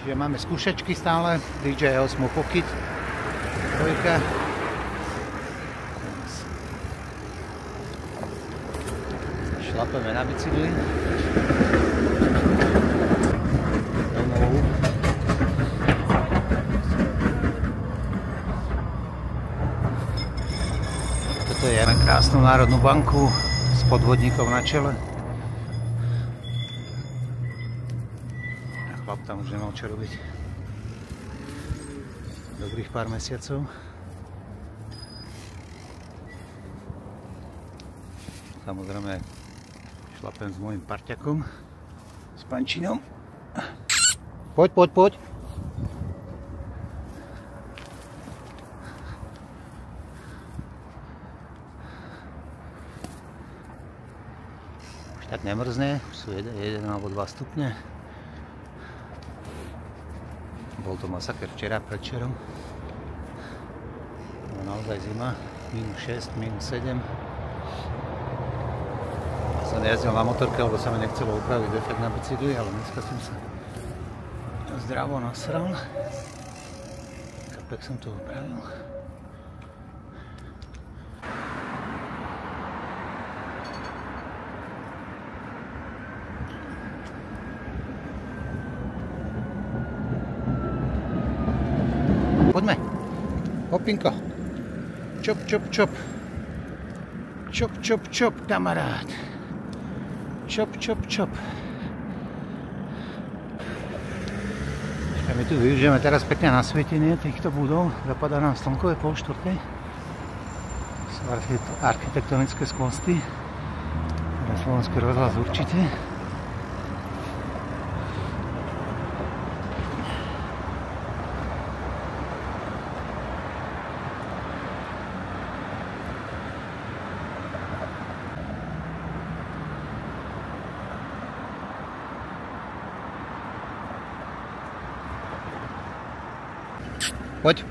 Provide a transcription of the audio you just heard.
Čiže máme skúšačky stále, DJI Osmo Pocket 2. Šlapeme na bicykli. Toto je krásnu Národnú banku s podvodníkom na čele. Chlap tam už nemal čo robiť. Dobrých pár mesiacov. Samozrejme šlapem s môjim parťakom, s Pančinom. Poď, poď, poď. Už tak nemrzne, už sú 1 alebo 2 stupne. Bol to masaker včera, predvčerom. No, naozaj zima, -6, -7. Som nejazdil na motorke, lebo sa mi nechcelo upraviť defekt na bicykli, ale dneska som sa zdravo nasral. Kapek som to upravil. Poďme. Hopinko. Čop, čop, čop. Čop, čop, čop, kamarát. Čop, čop, čop. My tu využijeme teraz pekne nasvietenie týchto budov. Zapadá nám slnko, je 3:30. Sú architektonické skvosty. Na Slovenský rozhlas určite. Poď.